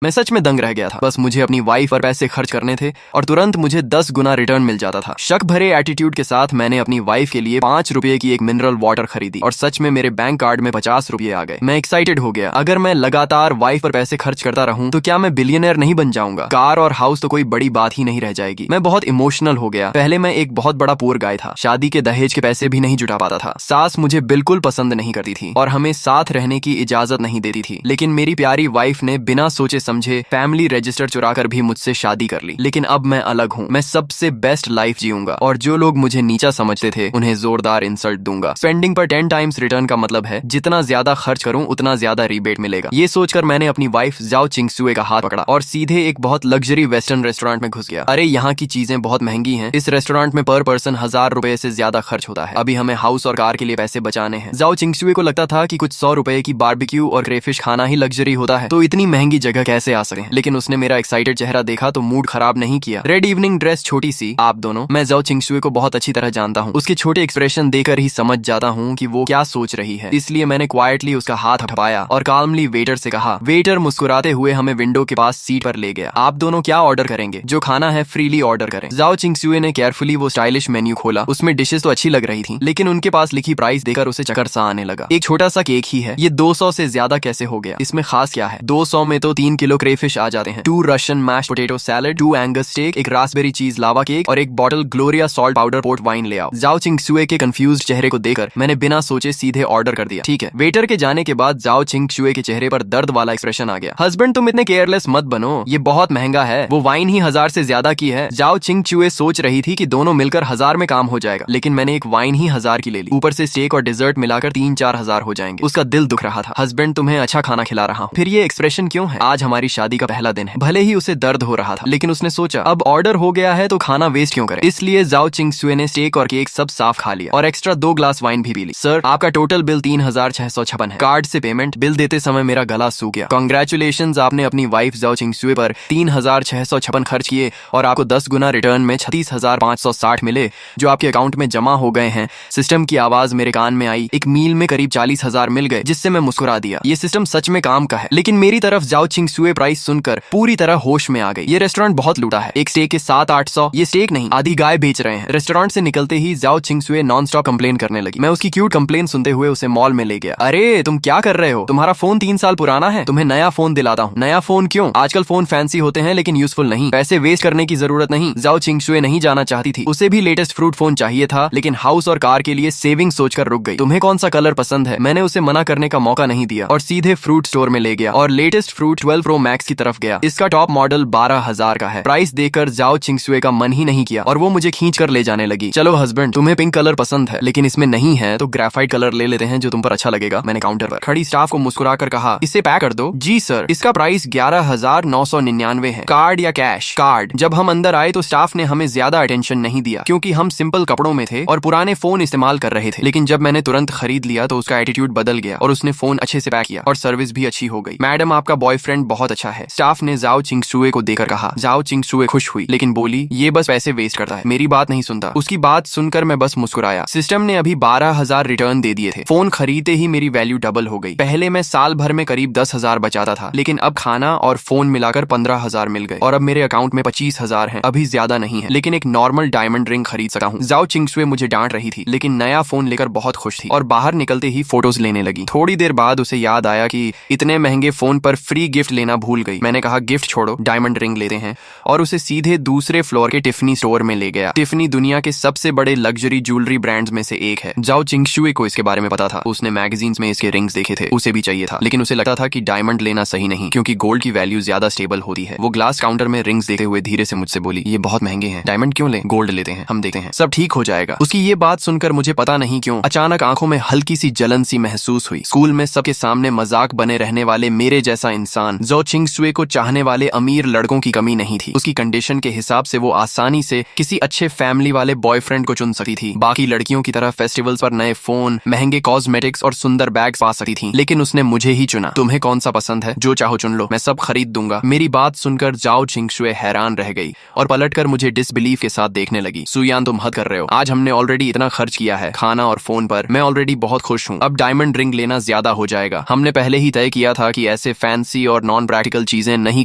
मैं सच में दंग रह गया था। बस मुझे अपनी वाइफ पर पैसे खर्च करने थे और तुरंत मुझे 10 गुना रिटर्न मिल जाता था। शक भरे एटीट्यूड के साथ मैंने अपनी वाइफ के लिए 5 रुपए की एक मिनरल वाटर खरीदी और सच में मेरे बैंक कार्ड में 50 रुपए आ गए। मैं एक्साइटेड हो गया। अगर मैं लगातार वाइफ पर पैसे खर्च करता रहूं तो क्या मैं बिलियनर नहीं बन जाऊंगा? कार और हाउस तो कोई बड़ी बात ही नहीं रह जाएगी। मैं बहुत इमोशनल हो गया। पहले मैं एक बहुत बड़ा पुअर गाय था। शादी के दहेज के पैसे भी नहीं जुटा पाता था। सास मुझे बिल्कुल पसंद नहीं करती थी और हमें साथ रहने की इजाजत नहीं देती थी। लेकिन मेरी प्यारी वाइफ ने बिना सोचे समझे फैमिली रजिस्टर चुराकर भी मुझसे शादी कर ली। लेकिन अब मैं अलग हूँ। मैं सबसे बेस्ट लाइफ जीऊंगा और जो लोग मुझे नीचा समझते थे उन्हें जोरदार इंसल्ट दूंगा। स्पेंडिंग पर 10 टाइम्स रिटर्न का मतलब है जितना ज्यादा खर्च करूं उतना ज्यादा रिबेट मिलेगा। ये सोचकर मैंने अपनी वाइफ जाओ चिंगसुए का हाथ पकड़ा और सीधे एक बहुत लग्जरी वेस्टर्न रेस्टोरेंट में घुस गया। अरे यहाँ की चीजें बहुत महंगी हैं। इस रेस्टोरेंट में पर पर्सन 1000 रुपए से ज्यादा खर्च होता है। अभी हमें हाउस और कार के लिए पैसे बचाने हैं। जाओ चिंगसुए को लगता था कि कुछ 100 रुपए की बारबेक्यू और क्रेफिश खाना ही लग्जरी होता है, तो इतनी महंगी जगह कैसे आ सके। लेकिन उसने मेरा एक्साइटेड चेहरा देखा तो मूड खराब नहीं किया। रेड इवनिंग ड्रेस छोटी सी, आप दोनों। मैं जाओ चिंगसुए को बहुत अच्छी तरह जानता हूँ। उसके छोटे एक्सप्रेशन देकर ही समझ जाता हूँ कि वो क्या सोच रही है। इसलिए मैंने क्वाइटली उसका हाथ हटाया और काल्मली वेटर से कहा। वेटर मुस्कुराते हुए हमें विंडो के पास सीट पर ले गया। आप दोनों क्या ऑर्डर करेंगे? जो खाना है फ्रीली ऑर्डर करें। जाओ चिंगसुए ने केयरफुली वो स्टाइलिश मेन्यू खोला। उसमें डिशेस तो अच्छी लग रही थी, लेकिन उनके पास लिखी प्राइस देकर उसे चक्कर सा आने लगा। एक छोटा सा केक ही है, ये 200 से ज्यादा कैसे हो गया? इसमें खास क्या है? 200 में तो 3 किलो क्रेफिश आ जाते हैं, 2 Russian mash potato salad, 2 Angus steak, एक रास्पबेरी चीज लावा केक और एक bottle Gloria salt powder port wine ले आओ। जाओ चिंगसुए के कंफ्यूज्ड चेहरे को देखकर मैंने बिना सोचे सीधे ऑर्डर कर दिया। ठीक है। वेटर के जाने के बाद जाओ चिंगसुए के चेहरे पर दर्द वाला एक्सप्रेशन आ गया। हस्बैंड तुम इतने केयरलेस मत बनो, ये बहुत महंगा है। वो वाइन ही 1000 से ज्यादा की है। जाओ चिंगसुए सोच रही थी कि दोनों मिलकर 1000 में काम हो जाएगा, लेकिन मैंने एक वाइन ही 1000 की ले ली। ऊपर से स्टेक और डिजर्ट मिलाकर 3-4 हजार हो जाएंगे। उसका दिल दुख रहा था। हस्बैंड तुम्हें अच्छा खाना खिला रहा हूँ, फिर ये एक्सप्रेशन क्यों है? आज हमारी शादी का पहला दिन है। भले ही उसे दर्द हो रहा था, लेकिन उसने सोचा अब ऑर्डर हो गया है तो खाना वेस्ट क्यों करें। इसलिए जाओ चिंगसुए ने स्टेक और केक सब साफ खा लिया और एक्स्ट्रा 2 ग्लास वाइन भी पी ली। सर आपका टोटल बिल 3656 है। कार्ड से पेमेंट। बिल देते समय मेरा गला सूख गया। कांग्रेचुलेशंस, आपने अपनी वाइफ जाओ चिंगसुए पर 3656 खर्च किए और आपको 10 गुना रिटर्न में 36,560 मिले जो आपके अकाउंट में जमा हो गए हैं। सिस्टम की आवाज मेरे कान में आई। एक मील में करीब 40,000 मिल गए, जिससे मैं मुस्कुरा दिया। ये सिस्टम सच में काम का है। लेकिन मेरी तरफ जाओ चिंगसुए प्राइस सुनकर पूरी तरह होश में आ गई। ये रेस्टोरेंट बहुत लूटा है। एक स्टेक के 700-800। ये स्टेक नहीं, आधी गाय बेच रहे हैं। रेस्टोरेंट से निकलते ही जाओ चिंगसुए नॉन स्टॉप कंप्लेन करने लगी। मैं उसकी क्यूट कंप्लेन सुनते हुए उसे मॉल में ले गया। अरे तुम क्या कर रहे हो? तुम्हारा फोन 3 साल पुराना है, तुम्हें नया फोन दिलाता हूँ। नया फोन क्यों? आजकल फोन फैंसी होते हैं लेकिन यूजफुल नहीं। पैसे वेस्ट करने की जरूरत नहीं। जाओ चिंगसुए नहीं जाना चाहती थी। उसे भी लेटेस्ट फ्रूट फोन चाहिए था, लेकिन हाउस और कार के लिए सेविंग सोचकर रुक गई। तुम्हें कौन सा कलर पसंद है? मैंने उसे मना करने का मौका नहीं दिया और सीधे फ्रूट स्टोर में ले गया और लेटेस्ट फ्रूट 12 प्रो मैक्स की तरफ गया। इसका टॉप मॉडल 12,000 का है। प्राइस देखकर जाओ चिंगसुए का मन ही नहीं किया और वो मुझे खींच कर ले जाने लगी। चलो हस्बैंड, तुम्हें पिंक कलर पसंद है लेकिन इसमें नहीं है तो ग्रेफाइट कलर ले लेते हैं जो तुम पर अच्छा लगेगा। मैंने काउंटर पर खड़ी स्टाफ को मुस्कुरा कर कहा, इसे पैक कर दो। जी सर। इसका प्राइस 11,999 है। कार्ड या कैश? कार्ड। जब हम अंदर आए तो स्टाफ ने हमें ज्यादा अटेंशन नहीं दिया क्योंकि हम सिंपल कपड़ों में थे और पुराने फोन इस्तेमाल कर रहे थे। लेकिन जब मैंने तुरंत खरीद लिया तो उसका एटीट्यूड बदल गया और उसने फोन अच्छे से पैक किया और सर्विस भी अच्छी हो गई। मैडम आपका बॉयफ्रेंड बहुत अच्छा है, स्टाफ ने जाओ चिंगसुए को देकर कहा। जाओ चिंगसुए खुश हुई लेकिन बोली, ये बस पैसे वेस्ट करता है, मेरी बात नहीं सुनता। उसकी बात सुनकर मैं बस मुस्कुराया। सिस्टम ने अभी 12,000 रिटर्न दे दिए थे। फोन खरीदते ही मेरी वैल्यू डबल हो गई। पहले मैं साल भर में करीब 10,000 बचाता था, लेकिन अब खाना और फोन मिलाकर 15,000 मिल गए और अब मेरे अकाउंट में 25,000 है। अभी ज्यादा नहीं है, लेकिन एक नॉर्मल डायमंड रिंग खरीद सकता हूँ। जाओ चिंगसुए मुझे डांट रही थी लेकिन नया फोन लेकर बहुत खुश थी और बाहर निकलते ही फोटोज लेने लगी। थोड़ी देर बाद उसे याद आया कि इतने महंगे फोन पर फ्री गिफ्ट लेना भूल गई। मैंने कहा गिफ्ट छोड़ो, डायमंड रिंग लेते हैं और उसे सीधे दूसरे फ्लोर के टिफनी स्टोर में ले गया। टिफनी दुनिया के सबसे बड़े लग्जरी ज्वेलरी ब्रांड्स में से एक है। जाओ चिंगसुए को इसके बारे में पता था। उसने मैगजीन्स में इसके रिंग्स देखे थे, उसे भी चाहिए था, लेकिन उसे लगता था कि डायमंड लेना सही नहीं क्योंकि गोल्ड की वैल्यू ज्यादा स्टेबल होती है। वो ग्लास काउंटर में रिंग्स देखते हुए धीरे से मुझसे बोली, ये बहुत महंगे हैं, डायमंड क्यों ले? गोल्ड लेते हैं, हम देखते हैं, सब ठीक हो जाएगा। उसकी ये बात सुनकर मुझे पता नहीं क्यों अचानक आंखों में हल्की सी जलन सी महसूस हुई। स्कूल में सबके सामने मजाक बने रहने वाले मेरे जैसा इंसान जाओ चिंगसुए को चाहने वाले अमीर लड़कों की कमी नहीं थी। उसकी कंडीशन के हिसाब से वो आसानी से किसी अच्छे फैमिली वाले बॉयफ्रेंड को चुन सकती थी। बाकी लड़कियों की तरह फेस्टिवल्स पर नए फोन, महंगे कॉस्मेटिक्स और सुंदर बैग्स पा सकती थी, लेकिन उसने मुझे ही चुना। तुम्हें कौन सा पसंद है? जो चाहो चुन लो, मैं सब खरीद दूंगा। मेरी बात सुनकर जाओ चिंगसुए हैरान रह गई और पलटकर मुझे डिसबिलीफ के साथ देखने लगी। सुयान तुम हद कर रहे हो, आज हमने ऑलरेडी इतना खर्च किया है खाना और फोन पर, मैं ऑलरेडी बहुत खुश हूँ। अब डायमंड रिंग लेना ज्यादा हो जाएगा। हमने पहले ही तय किया था कि ऐसे फैंसी और नॉन अनप्रैक्टिकल चीजें नहीं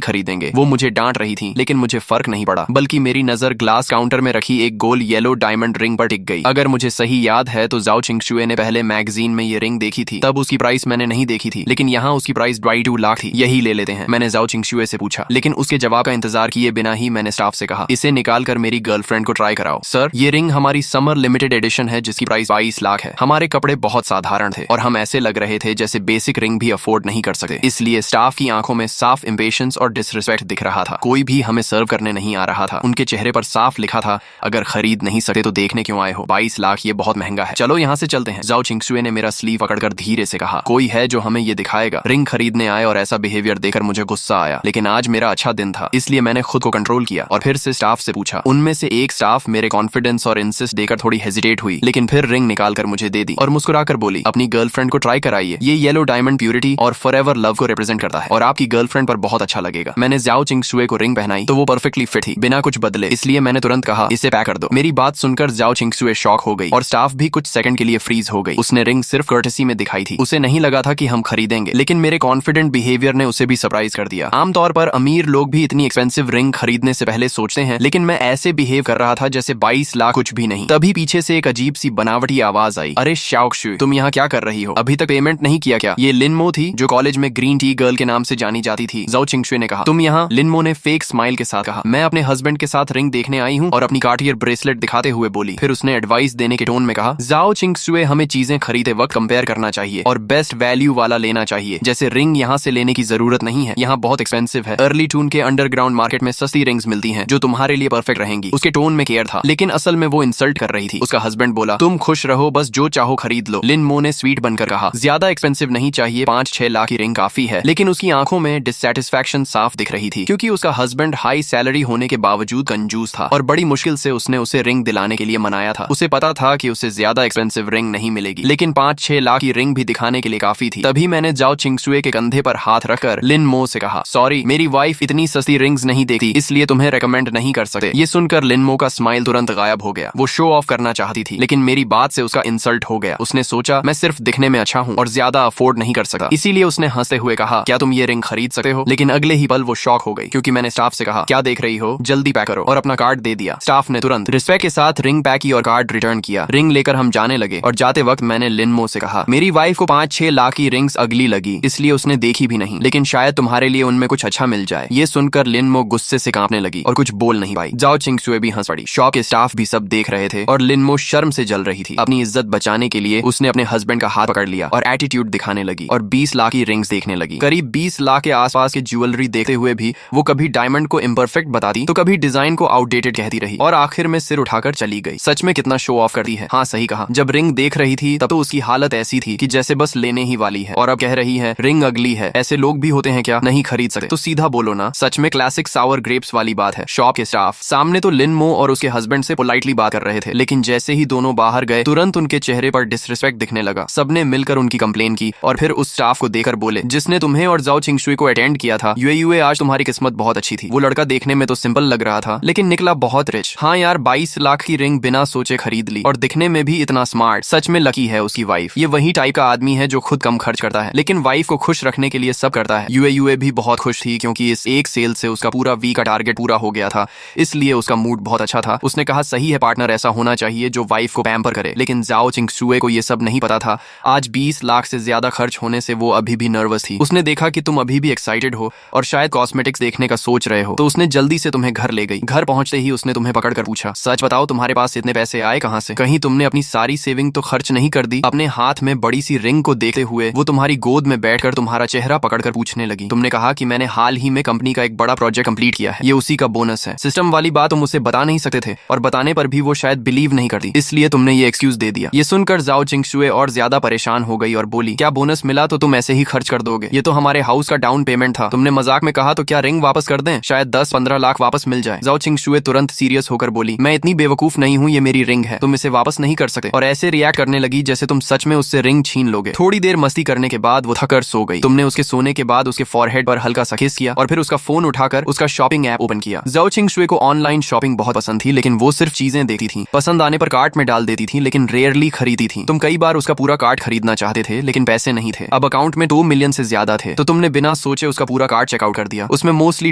खरीदेंगे। वो मुझे डांट रही थी, लेकिन मुझे फर्क नहीं पड़ा, बल्कि मेरी नजर ग्लास काउंटर में रखी एक गोल येलो डायमंड रिंग पर टिक गई। अगर मुझे सही याद है तो जाओ चिंगशुए ने पहले मैगजीन में ये रिंग देखी थी, तब उसकी प्राइस मैंने नहीं देखी थी, लेकिन यहाँ उसकी प्राइस 22 लाख थी। यही ले लेते हैं, मैंने जाओ चिंगशुए से पूछा, लेकिन उसके जवाब का इंतजार किए बिना ही मैंने स्टाफ से कहा, इसे निकाल कर मेरी गर्लफ्रेंड को ट्राई कराओ। सर, ये रिंग हमारी समर लिमिटेड एडिशन है जिसकी प्राइस 22 लाख है। हमारे कपड़े बहुत साधारण थे और हम ऐसे लग रहे थे जैसे बेसिक रिंग भी अफोर्ड नहीं कर सकते। इसलिए स्टाफ की आंखों में साफ इम्पेशंस और डिसरिस्पेक्ट दिख रहा था। कोई भी हमें सर्व करने नहीं आ रहा था। उनके चेहरे पर साफ लिखा था, अगर खरीद नहीं सकते तो देखने क्यों आए हो, 22 लाख ये बहुत महंगा है, चलो यहाँ से चलते हैं। जाओ चिंगशुए ने मेरा स्लीव पकड़कर धीरे से कहा, कोई है जो हमें ये दिखाएगा। रिंग खरीदने आए और ऐसा बिहेवियर देखकर मुझे गुस्सा आया, लेकिन आज मेरा अच्छा दिन था, इसलिए मैंने खुद को कंट्रोल किया और फिर से स्टाफ से पूछा। उनमें से एक स्टाफ मेरे कॉन्फिडेंस और इंसिस्ट देकर थोड़ी हेजिटेट हुई, लेकिन फिर रिंग निकाल कर मुझे दे दी और मुस्कुराकर बोली, अपनी गर्लफ्रेंड को ट्राई कराइए, ये येलो डायमंड प्योरिटी और फॉरएवर लव को रिप्रेजेंट करता है और आपकी गर्लफ्रेंड पर बहुत अच्छा लगेगा। मैंने जाओ चिंगशुए को रिंग पहनाई तो वो परफेक्टली फिट थी, बिना कुछ बदले, इसलिए मैंने तुरंत कहा, इसे पैक कर दो। मेरी बात सुनकर जाओ चिंगशुए शॉक हो गई और स्टाफ भी कुछ सेकंड के लिए फ्रीज हो गई। उसने रिंग सिर्फ कर्टेसी में दिखाई थी, उसे नहीं लगा था कि हम खरीदेंगे, लेकिन मेरे कॉन्फिडेंट बिहेवियर ने उसे भी सरप्राइज कर दिया। आमतौर पर अमीर लोग भी इतनी एक्सपेंसिव रिंग खरीदने से पहले सोचते हैं, लेकिन मैं ऐसे बिहेव कर रहा था जैसे 22 लाख कुछ भी नहीं। तभी पीछे से एक अजीब सी बनावटी आवाज आई, अरे शाओक्शु, तुम यहाँ क्या कर रही हो, अभी तक पेमेंट नहीं किया क्या? ये लिनमो थी जो कॉलेज में ग्रीन टी गर्ल के नाम से जानी जाती थी। जाओ चिंगशुए ने कहा, तुम यहाँ? लिनमो ने फेक स्माइल के साथ कहा, मैं अपने हस्बैंड के साथ रिंग देखने आई हूँ, और अपनी कार्टियर ब्रेसलेट दिखाते हुए बोली। फिर उसने एडवाइस देने के टोन में कहा, जाओ चिंगशुए, हमें चीजें खरीदे वक्त कंपेयर करना चाहिए और बेस्ट वैल्यू वाला लेना चाहिए। जैसे रिंग यहाँ से लेने की जरूरत नहीं है, यहाँ बहुत एक्सपेंसिव है। अर्ली टून के अंडरग्राउंड मार्केट में सस्ती रिंग्स मिलती हैं जो तुम्हारे लिए परफेक्ट रहेंगी। उसके टोन में केयर था, लेकिन असल में वो इंसल्ट कर रही थी। उसका हस्बैंड बोला, तुम खुश रहो, बस जो चाहो खरीद लो। लिनमो ने स्वीट बनकर कहा, ज्यादा एक्सपेंसिव नहीं चाहिए, 5-6 लाख की रिंग काफी है। लेकिन उसकी आंखों में डिससैटिस्फैक्शन साफ दिख रही थी, क्योंकि उसका हस्बैंड हाई सैलरी होने के बावजूद कंजूस था और बड़ी मुश्किल से उसने उसे रिंग दिलाने के लिए मनाया था। उसे पता था कि उसे ज्यादा एक्सपेंसिव रिंग नहीं मिलेगी, लेकिन 5-6 लाख की रिंग भी दिखाने के लिए काफी थी। तभी मैंने जाओ चिंगशुए के कंधे पर हाथ रखकर लिनमो से कहा, सॉरी, मेरी वाइफ इतनी सस्ती रिंग्स नहीं देखती, इसलिए तुम्हें रेकमेंड नहीं कर सकते। ये सुनकर लिनमो का स्माइल तुरंत गायब हो गया। वो शो ऑफ करना चाहती थी, लेकिन मेरी बात से उसका इंसल्ट हो गया। उसने सोचा मैं सिर्फ दिखने में अच्छा हूँ और ज्यादा अफोर्ड नहीं कर सकता, इसीलिए उसने हंसते हुए कहा, क्या तुम ये रिंग खरीद सकते हो? लेकिन अगले ही पल वो शॉक हो गई, क्योंकि मैंने स्टाफ से कहा, क्या देख रही हो, जल्दी पैक करो, और अपना कार्ड दे दिया। स्टाफ ने तुरंत रिस्पेक्ट के साथ रिंग पैक की और कार्ड रिटर्न किया। रिंग लेकर हम जाने लगे और जाते वक्त मैंने लिनमो से कहा, मेरी वाइफ को 5-6 लाख की रिंग्स अगली लगी, इसलिए उसने देखी भी नहीं, लेकिन शायद तुम्हारे लिए उनमें कुछ अच्छा मिल जाए। ये सुनकर लिनमो गुस्से से कांपने लगी और कुछ बोल नहीं पाई। जाओ चिंगशुए भी हंस पड़ी। शॉप के स्टाफ भी सब देख रहे थे और लिनमो शर्म से जल रही थी। अपनी इज्जत बचाने के लिए उसने अपने हस्बैंड का हाथ पकड़ लिया और एटीट्यूड दिखाने लगी और 20 लाख की रिंग्स देखने लगी। करीब 20 लाख के आसपास की ज्वेलरी देखते हुए भी वो कभी डायमंड को इम्परफेक्ट बताती तो कभी डिजाइन को आउटडेटेड कहती रही और आखिर में सिर उठाकर चली गई। सच में कितना शो ऑफ करती है। हाँ, सही कहा। जब रिंग देख रही थी तब तो उसकी हालत ऐसी थी कि जैसे बस लेने ही वाली है, और अब कह रही है रिंग अगली है। ऐसे लोग भी होते हैं क्या, नहीं खरीद सकते तो सीधा बोलो ना। सच में क्लासिक सावर ग्रेप्स वाली बात है। शॉप के स्टाफ सामने तो लिनमो और उसके हस्बैंड से पोलाइटली बात कर रहे थे, लेकिन जैसे ही दोनों बाहर गए तुरंत उनके चेहरे पर डिसरिस्पेक्ट दिखने लगा। सबने मिलकर उनकी कंप्लेन की और फिर उस स्टाफ को देकर बोले, जिसने तुम्हें और जाओ चिंगशुए को अटेंड किया था, यूए आज तुम्हारी किस्मत बहुत अच्छी थी। वो लड़का देखने में तो सिंपल लग रहा था, लेकिन निकला बहुत रिच। हाँ यार, 22 लाख की रिंग बिना सोचे खरीद ली और दिखने में भी इतना स्मार्ट। सच में लकी है उसकी वाइफ। ये वही टाइप का आदमी है जो खुद कम खर्च करता है, लेकिन वाइफ को खुश रखने के लिए सब करता है। यूए भी बहुत खुश थी, क्योंकि इस एक सेल से उसका पूरा वीक का टारगेट पूरा हो गया था, इसलिए उसका मूड बहुत अच्छा था। उसने कहा, सही है पार्टनर, ऐसा होना चाहिए जो वाइफ को पैम्पर करे। लेकिन जाओ चिंगशुए को ये सब नहीं पता था। आज 20 लाख से ज्यादा खर्च होने से वो अभी भी नर्वस थी। उसने देखा कि तुम अभी भी एक्साइटेड हो और शायद कॉस्मेटिक्स देखने का सोच रहे हो, तो उसने जल्दी से तुम्हें घर ले गई। घर पहुंचते ही उसने तुम्हें पकड़कर पूछा, सच बताओ तुम्हारे पास इतने पैसे आए कहां से? कहीं तुमने अपनी सारी सेविंग तो खर्च नहीं कर दी? अपने हाथ में बड़ी सी रिंग को देखते हुए वो तुम्हारी गोद में बैठकर तुम्हारा चेहरा पकड़कर पूछने लगी। तुमने कहा कि मैंने हाल ही में कंपनी का एक बड़ा प्रोजेक्ट कंप्लीट किया है, ये उसी का बोनस है। सिस्टम वाली बात तुम उसे बता नहीं सकते थे, और बताने पर भी वो शायद बिलीव नहीं करती, इसलिए तुमने ये एक्सक्यूज दे दिया। ये सुनकर जाओ चिंगशुए और ज्यादा परेशान हो गई और बोली, क्या बोनस मिला तो तुम ऐसे ही खर्च कर दोगे? ये तो हमारे हाउस का डाउन पेमेंट था। तुमने मजाक में कहा तो क्या रिंग वापस कर दें? शायद 10-15 लाख वापस मिल जाए। जाओ चिंगशुए तुरंत सीरियस होकर बोली, मैं इतनी बेवकूफ नहीं हूँ, ये मेरी रिंग है, तुम इसे वापस नहीं कर सकते। और ऐसे रिएक्ट करने लगी जैसे तुम सच में उससे रिंग छीन लोगे। थोड़ी देर मस्ती करने के बाद वो थकर सो गई। तुमने उसके सोने के बाद उसके फॉरहेड पर हल्का सा किस किया और फिर उसका फोन उठाकर उसका शॉपिंग ऐप ओपन किया। जाओ चिंगशुए को ऑनलाइन शॉपिंग बहुत पसंद थी, लेकिन वो सिर्फ चीजें देखती थी, पसंद आने पर कार्ट में डाल देती थी, लेकिन रेयरली खरीदी थी। तुम कई बार उसका पूरा कार्ट खरीदना चाहते थे, लेकिन पैसे नहीं थे। अब अकाउंट में 2 मिलियन से ज्यादा थे, तो तुमने बिना सोचे सोचे उसका पूरा कार्ड चेकआउट कर दिया। उसमें मोस्टली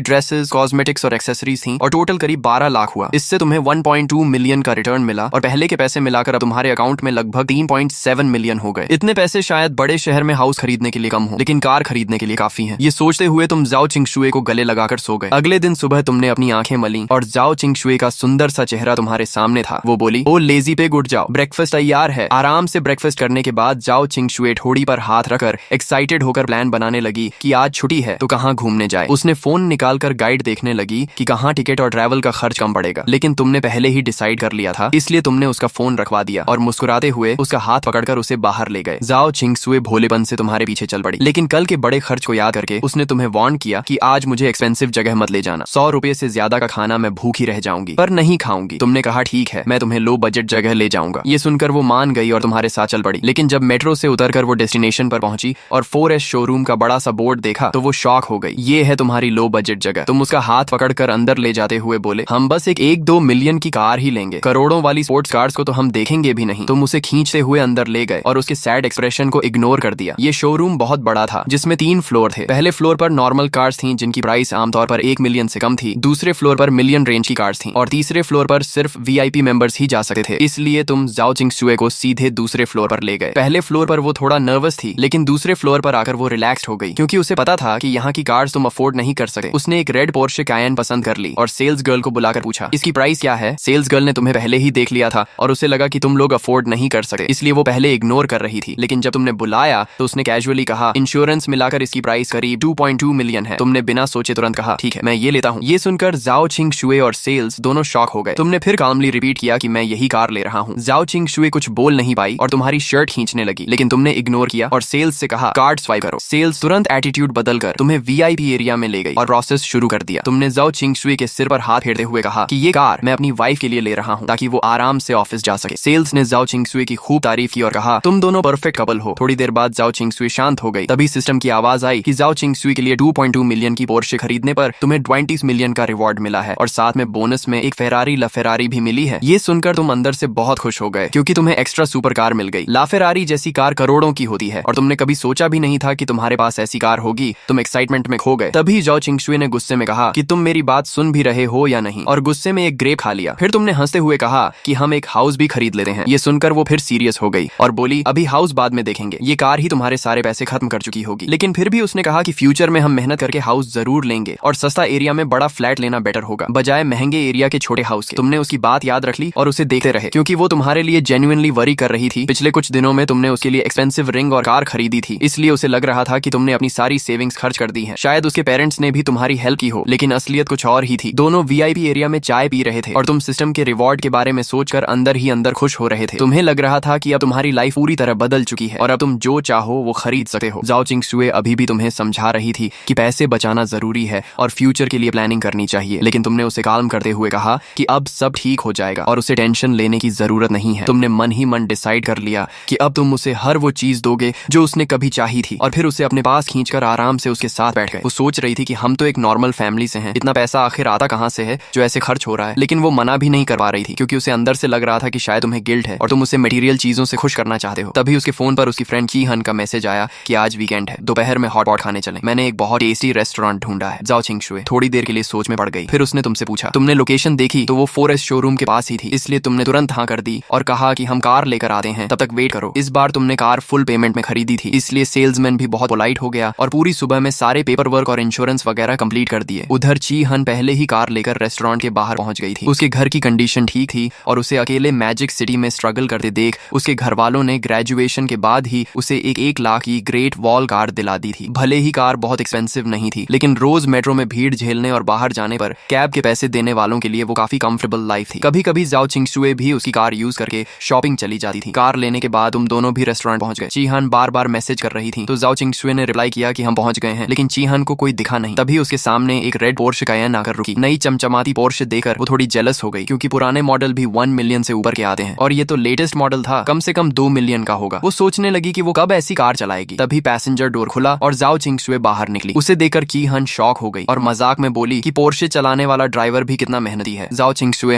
ड्रेसेस, कॉस्मेटिक्स और एक्सेसरीज थी और टोटल करीब 12 लाख हुआ। इससे तुम्हें 1.2 मिलियन का रिटर्न मिला और पहले के पैसे मिलाकर अब तुम्हारे अकाउंट में लगभग 3.7 मिलियन हो गए। इतने पैसे शायद बड़े शहर में हाउस खरीदने के लिए कम हो, लेकिन कार खरीदने के लिए काफी है। ये सोचते हुए तुम जाओ चिंगशुए को गले लगाकर सो गए। अगले दिन सुबह तुमने अपनी आंखें मली और जाओ चिंगशुए का सुंदर सा चेहरा तुम्हारे सामने था। वो बोली, ओ लेजी पे उठ जाओ, ब्रेकफास्ट तैयार है। आराम से ब्रेकफास्ट करने के बाद जाओ चिंगशुए ठोड़ी पर हाथ रखकर एक्साइटेड होकर प्लान बनाने लगी कि आज छुट्टी है तो कहाँ घूमने जाए। उसने फोन निकालकर गाइड देखने लगी कि कहाँ टिकट और ट्रैवल का खर्च कम पड़ेगा, लेकिन तुमने पहले ही डिसाइड कर लिया था, इसलिए तुमने उसका फोन रखवा दिया और मुस्कुराते हुए उसका हाथ पकड़कर उसे बाहर ले गए। जाओ चिंगशुए भोलेपन से तुम्हारे पीछे चल पड़ी, लेकिन कल के बड़े खर्च को याद करके उसने तुम्हें वार्न किया कि आज मुझे एक्सपेंसिव जगह मत ले जाना, 100 रुपए से ज्यादा का खाना मैं भूखी रह जाऊंगी, पर नहीं खाऊंगी। तुमने कहा ठीक है, मैं तुम्हें लो बजट जगह ले जाऊंगा। ये सुनकर वो मान गई और तुम्हारे साथ चल पड़ी। लेकिन जब मेट्रो से उतरकर वो डेस्टिनेशन पर पहुंची और 4S शोरूम का बड़ा सा बोर्ड देखा तो वो शॉक हो गई। ये है तुम्हारी लो बजट जगह। तुम उसका हाथ पकड़कर अंदर ले जाते हुए बोले, हम बस एक 1-2 मिलियन की कार ही लेंगे, करोड़ों वाली स्पोर्ट्स कार्स को तो हम देखेंगे भी नहीं। तुम उसे खींचते हुए अंदर ले गए और उसके सैड एक्सप्रेशन को इग्नोर कर दिया। ये शोरूम बहुत बड़ा था जिसमें 3 फ्लोर थे। पहले फ्लोर पर नॉर्मल कार्स थी जिनकी प्राइस आमतौर पर 1 मिलियन से कम थी, दूसरे फ्लोर पर मिलियन रेंज की कार्स थी और तीसरे फ्लोर पर सिर्फ VIP मेंबर्स ही जा सकते थे। इसलिए तुम जाओ चिंगशुए को सीधे दूसरे फ्लोर पर ले गए। पहले फ्लोर पर वो थोड़ा नर्वस थी, लेकिन दूसरे फ्लोर पर आकर वो रिलैक्स्ड हो गई क्योंकि उसे पता था कि यहाँ की कार्स तुम अफोर्ड नहीं कर सकते। उसने एक रेड पोर्शे कायन पसंद कर ली और सेल्स गर्ल को बुलाकर पूछा, इसकी प्राइस क्या है। सेल्स गर्ल ने तुम्हें पहले ही देख लिया था और उसे लगा कि तुम लोग अफोर्ड नहीं कर सकते, इसलिए वो पहले इग्नोर कर रही थी। लेकिन जब तुमने बुलाया तो उसने कैजुअली कहा, इंश्योरेंस मिलाकर इसकी प्राइस करीब 2.2 मिलियन है। तुमने बिना सोचे तुरंत कहा, ठीक है मैं ये लेता हूँ। ये सुनकर जाओ चिंगशुए और सेल्स दोनों शॉक हो गए। तुमने फिर कामली रिपीट किया कि मैं यही कार ले रहा हूँ। जाओ चिंगशुए कुछ बोल नहीं पाई और तुम्हारी शर्ट खींचने लगी, लेकिन तुमने इग्नोर किया और सेल्स से कहा, कार्ड स्वाइप करो। सेल्स तुरंत एटीट्यूड बदलकर तुम्हें VIP एरिया में ले गई और प्रोसेस शुरू कर दिया। तुमने जाओ चिंगशुए के सिर पर हाथ फेरते हुए कहा कि ये कार मैं अपनी वाइफ के लिए ले रहा हूँ ताकि वो आराम से ऑफिस जा सके। सेल्स ने जाओ चिंगशुए की खूब तारीफ की और कहा, तुम दोनों परफेक्ट कपल हो। थोड़ी देर बाद जाओ चिंगशुए शांत हो गई। तभी सिस्टम की आवाज आई कि जाओ चिंगशुए के लिए 2.2 मिलियन की पोर्शे खरीदने पर तुम्हें 20 मिलियन का रिवॉर्ड मिला है और साथ में बोनस में एक फेरारी लाफेरारी भी मिली है। ये सुनकर तुम अंदर से बहुत खुश हो गए क्योंकि तुम्हें एक्स्ट्रा सुपर कार मिल गई। लाफेरारी जैसी कार करोड़ों की होती है और तुमने कभी सोचा भी नहीं था कि तुम्हारे पास ऐसी कार होगी। तुम एक्साइटमेंट में खो गए। तभी जाओ चिंगशुए ने गुस्से में कहा कि तुम मेरी बात सुन भी रहे हो या नहीं, और गुस्से में एक ग्रेप खा लिया। फिर तुमने हंसते हुए कहा कि हम एक हाउस भी खरीद लेते हैं। ये सुनकर वो फिर सीरियस हो गई और बोली, अभी हाउस बाद में देखेंगे, ये कार ही तुम्हारे सारे पैसे खत्म कर चुकी होगी। लेकिन फिर भी उसने कहा कि फ्यूचर में हम मेहनत करके हाउस जरूर लेंगे और सस्ता एरिया में बड़ा फ्लैट लेना बेटर होगा बजाय महंगे एरिया के छोटे हाउस के। तुमने उसकी बात याद रख ली और उसे देखते रहे क्योंकि वो तुम्हारे लिए जेन्युइनली वरी कर रही थी। पिछले कुछ दिनों में तुमने उसके लिए एक्सपेंसिव रिंग और कार खरीदी थी, इसलिए उसे लग रहा था कि तुमने अपनी सारी सेविंग्स खर्च कर दी हैं। शायद उसके पेरेंट्स ने भी तुम्हारी हेल्प की हो, लेकिन असलियत कुछ और ही थी। दोनों VIP एरिया में चाय पी रहे थे और तुम सिस्टम के रिवॉर्ड के बारे में सोचकर अंदर ही अंदर खुश हो रहे थे। तुम्हें लग रहा था कि अब तुम्हारी लाइफ पूरी तरह बदल चुकी है और अब तुम जो चाहो वो खरीद सकते हो। जाओ चिंगशुए अभी भी तुम्हें समझा रही थी कि पैसे बचाना जरूरी है और फ्यूचर के लिए प्लानिंग करनी चाहिए, लेकिन तुमने उसे काल्म करते हुए कहा कि अब सब ठीक हो जाएगा और उसे टेंशन लेने की जरूरत नहीं है। तुमने मन ही मन डिसाइड कर लिया कि अब तुम उसे हर वो चीज दोगे जो उसने कभी चाही थी और फिर उसे अपने पास खींचकर आराम से उसके साथ बैठ गए। वो सोच रही थी कि हम तो एक नॉर्मल फैमिली से हैं, इतना पैसा आखिर आता कहाँ से है जो ऐसे खर्च हो रहा है। लेकिन वो मना भी नहीं कर पा रही थी क्योंकि उसे अंदर से लग रहा था कि शायद तुम्हें गिल्ट है और तुम उसे मटेरियल चीजों से खुश करना चाहते हो। तभी उसके फोन पर उसकी फ्रेंड की हन का मैसेज आया कि आज वीकेंड है, दोपहर में हॉट पॉट खाने चलें। मैंने एक बहुत टेस्टी रेस्टोरेंट ढूंढा है। जाओ चिंगशुए थोड़ी देर के लिए सोच में पड़ गई। फिर उसने तुमसे पूछा, तुमने लोकेशन देखी तो वो 4S शोरूम के पास ही थी, इसलिए तुमने तुरंत हाँ कर दी और कहा कि हम कार लेकर आते हैं, तब तक वेट करो। इस बार तुमने कार फुल पेमेंट में खरीदी थी, इसलिए सेल्समैन भी बहुत पोलाइट हो गया और पूरी सुबह में सारे पेपर वर्क और इंश्योरेंस वगैरह कंप्लीट कर दिए। उधर ची हन पहले ही कार लेकर रेस्टोरेंट के बाहर पहुंच गई थी। उसके घर की कंडीशन ठीक थी और उसे अकेले मैजिक सिटी में स्ट्रगल करते देख उसके घर वालों ने ग्रेजुएशन के बाद ही उसे एक 1 लाख की ग्रेट वॉल कार दिला दी थी। भले ही कार बहुत एक्सपेंसिव नहीं थी, लेकिन रोज मेट्रो में भीड़ झेलने और बाहर जाने पर कैब के पैसे देने वालों के लिए वो काफी कंफर्टेबल लाइफ थी। कभी कभी जाओ चिंगशुए भी उसकी कार यूज करके शॉपिंग चली जाती थी। कार लेने के बाद तुम दोनों भी रेस्टोरेंट पहुंच गए। चीहान बार बार मैसेज कर रही थी तो जाओ चिंगशुए ने रिप्लाई किया कि हम पहुंच गए हैं, लेकिन चीहान को कोई दिखा नहीं। तभी उसके सामने एक रेड पोर्शे कायन आकर रुकी। नई चमचमाती पोर्शे देखकर वो थोड़ी जेलस हो गई क्योंकि पुराने मॉडल भी 1 मिलियन से ऊपर के आते हैं और ये तो लेटेस्ट मॉडल था, कम से कम 2 मिलियन का होगा। वो सोचने लगी कि वो कब ऐसी कार चलाएगी। तभी पैसेंजर डोर खुला और जाओ चिंगशुए बाहर निकली। उसे देखकर की हन शॉक हो गई और मजाक में बोली कि पोर्शे चलाने वाला ड्राइवर भी कितना मेहनती है। जाओ चिंगशुए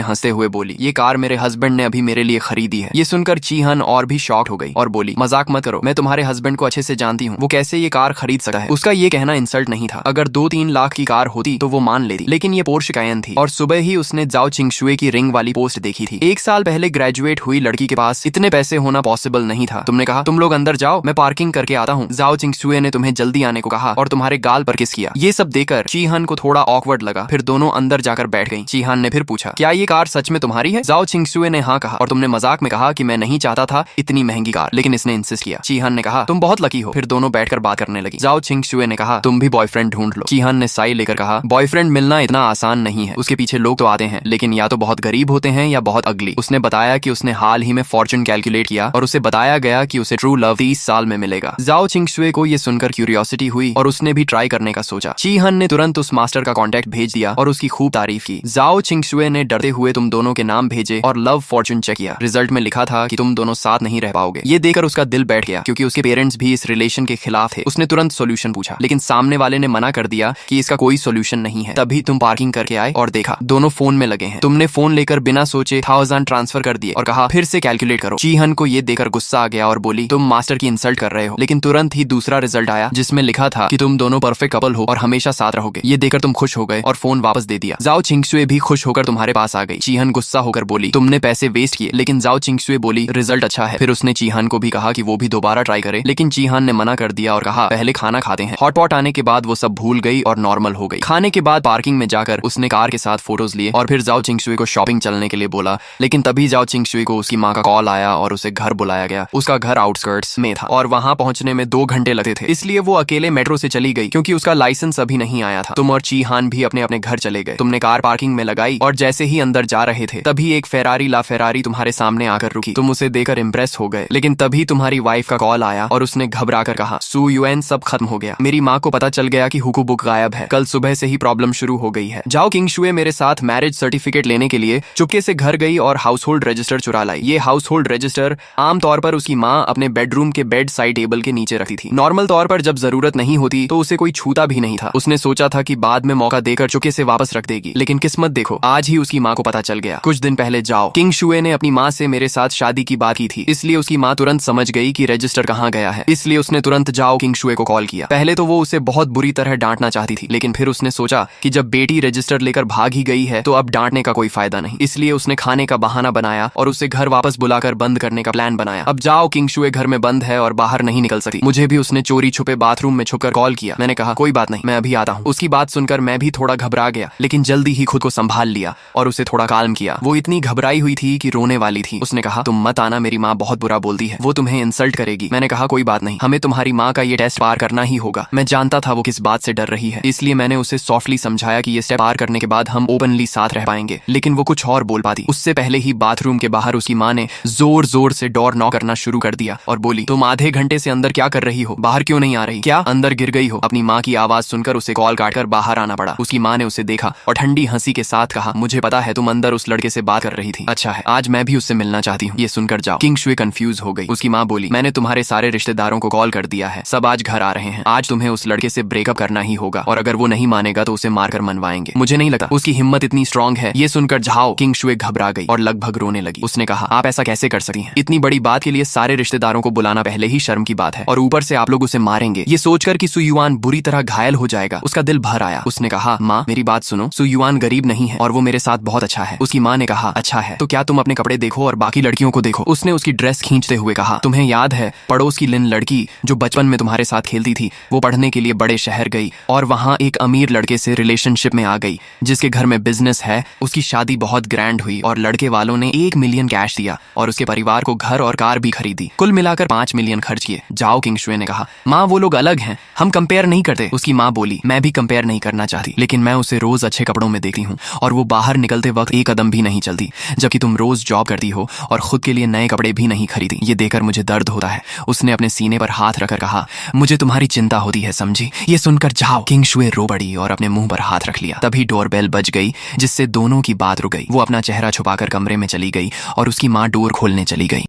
हंसते हुए बोली, ये कार मेरे हस्बैंड ने अभी मेरे लिए खरीदी है। ये सुनकर चीहन और भी शॉक हो गई और बोली, मजाक मत करो, मैं तुम्हारे हस्बैंड को अच्छे से जानती हूँ, वो कैसे ये कार खरीद सकता है। उसका ये कहना इंसल्ट नहीं था। अगर 2-3 लाख की कार होती तो वो मान लेती, लेकिन ये पोर्श कायन थी। और सुबह ही उसने जाओ चिंगशुए की रिंग वाली पोस्ट देखी थी। 1 साल पहले ग्रेजुएट हुई लड़की के पास इतने पैसे होना पॉसिबल नहीं था। तुमने कहा तुम लोग अंदर जाओ, मैं पार्किंग करके आता हूँ। जाओ चिंगशुए ने तुम्हें जल्दी आने को कहा और तुम्हारे गाल पर किस किया। ये सब देखकर चीहान को थोड़ा ऑकवर्ड लगा। फिर दोनों अंदर जाकर बैठ गई। चीहान ने फिर पूछा, क्या ये कार सच में तुम्हारी है? जाओ चिंगशुए ने हाँ कहा। और तुमने मजाक में कहा कि मैं नहीं चाहता था इतनी महंगी कार, लेकिन इसने इंसिस्ट किया। चीहान ने कहा तुम बहुत लकी हो। फिर दोनों बैठकर बात करने लगी। जाओ चिंगशुए ने कहा तुम भी बॉयफ्रेंड ढूंढ लो। चीहान ने साई लेकर कहा बॉयफ्रेंड मिलना इतना आसान नहीं है, उसके पीछे लोग तो आते हैं, लेकिन या तो बहुत गरीब होते हैं या बहुत अगली। उसने बताया कि उसने हाल ही में फॉर्चून कैलकुलेट किया और उसे बताया गया कि उसे ट्रू लव 30 साल में मिलेगा। जाओ चिंगशुए को ये सुनकर क्यूरियोसिटी हुई और उसने भी ट्राई करने का सोचा। चीहान ने तुरंत उस मास्टर का कॉन्टेक्ट भेज दिया और उसकी खूब तारीफ की। जाओ चिंगशुए ने डरते हुए तुम दोनों के नाम भेजे और लव फॉर्चून चेक किया। रिजल्ट में लिखा था कि तुम दोनों साथ नहीं रह पाओगे। ये देखकर उसका दिल बैठ गया, क्योंकि उसके पेरेंट्स भी इस रिलेशन के खिलाफ थे। उसने तुरंत सोल्यूशन पूछा, लेकिन सामने वाले ने मना कर दिया कि इसका कोई सोल्यूशन नहीं है। तभी तुम पार्किंग करके आए और देखा दोनों फोन में लगे हैं। तुमने फोन लेकर बिना सोचे 1000 ट्रांसफर कर दिए और कहा फिर से कैलकुलेट करो। चीहन को ये देखकर गुस्सा आ गया और बोली तुम मास्टर की इंसल्ट कर रहे हो। लेकिन तुरंत ही दूसरा रिजल्ट आया जिसमें लिखा था कि तुम दोनों परफेक्ट कपल हो और हमेशा साथ रहोगे। ये देखकर तुम खुश हो गए और फोन वापस दे दिया। जाओ चिंगशुए भी खुश होकर तुम्हारे पास आ गई। चीहन गुस्सा होकर बोली तुमने पैसे वेस्ट किए, लेकिन जाओ चिंगशुए बोली रिजल्ट अच्छा है। फिर उसने चीहान को भी कहा कि वो भी दोबारा ट्राई करे, लेकिन चीहान ने मना कर दिया और कहा पहले खाना खाते हैं। हॉटपॉट आने के बाद वो सब भूल गई और नॉर्मल हो गई। खाने के बाद पार्किंग में जाकर उसने कार के साथ फोटोज लिए और फिर जाओ चिंगशुए को शॉपिंग चलने के लिए बोला। लेकिन तभी जाओ चिंगशुए को उसकी माँ का कॉल आया और उसे घर बुलाया गया। उसका घर आउटस्कर्ट्स में था और वहां पहुंचने में 2 घंटे लगते थे, इसलिए वो अकेले मेट्रो से चली गई क्योंकि उसका लाइसेंस अभी नहीं आया था। तुम और चीहान भी अपने अपने घर चले गए। तुमने कार पार्किंग में लगाई और जैसे ही अंदर जा रहे थे तभी एक फेरारी ला फेरारी तुम्हारे सामने आकर रुकी। तुम उसे देखकर इम्प्रेस हो गए, लेकिन तभी तुम्हारी वाइफ का कॉल आया और उसने घबरा कर कहा सू यूएन सब खत्म हो गया। मेरी माँ को पता चल गया कि हुकू बुक गायब है। कल सुबह से ही प्रॉब्लम शुरू हो गई है। जाओ किंगशुए मेरे साथ मैरिज सर्टिफिकेट लेने के लिए चुपके से घर गई और हाउस होल्ड रजिस्टर चुरा लाई। ये हाउस होल्ड रजिस्टर आमतौर पर उसकी माँ अपने बेडरूम के बेड साइड टेबल के नीचे रखती थी। नॉर्मल तौर पर जब जरूरत नहीं होती तो उसे कोई छूता भी नहीं था। उसने सोचा था कि बाद में मौका देकर चुपके से वापस रख देगी, लेकिन किस्मत देखो आज ही उसकी माँ को पता चल गया। कुछ दिन पहले जाओ किंगशुए ने अपनी माँ से मेरे साथ शादी की बात की थी, इसलिए उसकी माँ तुरंत समझ गई कि रजिस्टर कहाँ गया है। इसलिए उसने तुरंत जाओ किंगशुए को कॉल किया। पहले तो वो उसे बहुत बुरी तरह डांटना चाहती थी, लेकिन फिर उसने सोचा कि जब बेटी रजिस्टर लेकर भाग ही गई है तो अब डांटने का कोई फायदा नहीं। इसलिए उसने खाने का बहाना बनाया और उसे घर वापस बुलाकर बंद करने का प्लान बनाया। अब जाओ किंगशुए घर में बंद है और बाहर नहीं निकल सकती। मुझे भी उसने चोरी छुपे बाथरूम में छुपकर कॉल किया। मैंने कहा कोई बात नहीं, मैं अभी आता हूँ। उसकी बात सुनकर मैं भी थोड़ा घबरा गया, लेकिन जल्दी ही खुद को संभाल लिया और उसे थोड़ा काल्म किया। वो इतनी घबराई हुई थी कि रोने वाली थी। उसने कहा तुम मत आना, मेरी माँ बहुत बुरा बोलती है, वो तुम्हें इंसल्ट करेगी। मैंने कहा कोई बात नहीं, हमें तुम्हारी माँ का ये टेस्ट पार करना ही होगा। मैं जानता था वो किस बात से डर रही है, इसलिए मैंने उसे सॉफ्टली समझाया कि ये स्टेप पार करने के बाद हम ओपनली साथ रह पाएंगे। लेकिन वो कुछ और बोल पाती उससे पहले ही बाथरूम के बाहर उसकी माँ ने जोर जोर से डोर नॉक करना शुरू कर दिया और बोली तुम आधे घंटे से अंदर क्या कर रही हो? बाहर क्यों नहीं आ रही? क्या अंदर गिर गई हो? अपनी माँ की आवाज सुनकर उसे कॉल काटकर बाहर आना पड़ा। उसकी माँ ने उसे देखा और ठंडी हंसी के साथ कहा मुझे पता है तुम अंदर उस लड़के से बात कर रही थी। अच्छा है, आज मैं भी उससे मिलना चाहती हूँ। ये सुनकर जाओ किंगशुए कंफ्यूज हो गई। उसकी माँ बोली मैंने तुम्हारे सारे रिश्तेदारों को कॉल कर दिया है, सब आज घर आ रहे हैं। आज तुम्हें उस लड़के से ब्रेकअप करना ही होगा और अगर वो नहीं मानेगा तो उसे मारकर मनवाएंगे। मुझे नहीं लगता उसकी हिम्मत इतनी स्ट्रांग है। ये सुनकर जाओ किंगशुए घबरा गई और लगभग रोने लगी। उसने कहा आप ऐसा कैसे कर सकती हैं? इतनी बड़ी बात के लिए सारे रिश्तेदारों को बुलाना पहले ही शर्म की बात है और ऊपर से आप लोग उसे मारेंगे। ये सोचकर कि सुयुआन बुरी तरह घायल हो जाएगा उसका दिल भर आया। उसने कहा माँ मेरी बात सुनो, सुयुआन गरीब नहीं है और वो मेरे साथ बहुत अच्छा है। उसकी माँ ने कहा अच्छा है तो क्या तुम अपने कपड़े देखो और बाकी लड़कियों को देखो। उसने उसकी ड्रेस खींचते हुए कहा तुम्हें याद है पड़ोस की लिन लड़की जो बचपन में तुम्हारे साथ खेलती थी, वो पढ़ने के लिए बड़े शहर गई और वहाँ एक अमीर लड़के से रिलेशनशिप में आ गई जिसके घर में बिजनेस है। उसकी शादी बहुत ग्रैंड हुई और लड़के वालों ने 1 मिलियन कैश दिया और उसके परिवार को घर और कार भी खरीदी। कुल मिलाकर 5 मिलियन खर्च किए। जाओ किंगशुए ने कहा माँ वो लोग अलग हैं, हम कंपेयर नहीं करते। उसकी माँ बोली मैं भी कंपेयर नहीं करना चाहती, लेकिन मैं उसे रोज अच्छे कपड़ों में देखती हूँ और वो बाहर निकलते वक्त एक कदम भी नहीं चलती, जबकि तुम रोज जॉब करती हो और खुद के लिए नए कपड़े भी नहीं खरीदी। ये देखकर मुझे दर्द होता है। उसने अपने सीने पर हाथ रखकर कहा मुझे तुम्हारी चिंता होती है, समझी? ये सुनकर जाओ किंगशुए रो पड़ी और अपने मुंह पर हाथ रख लिया। तभी डोरबेल बज गई जिससे दोनों की बात रुक गई। वो अपना चेहरा छुपाकर कमरे में चली गई और उसकी माँ डोर खोलने चली गई।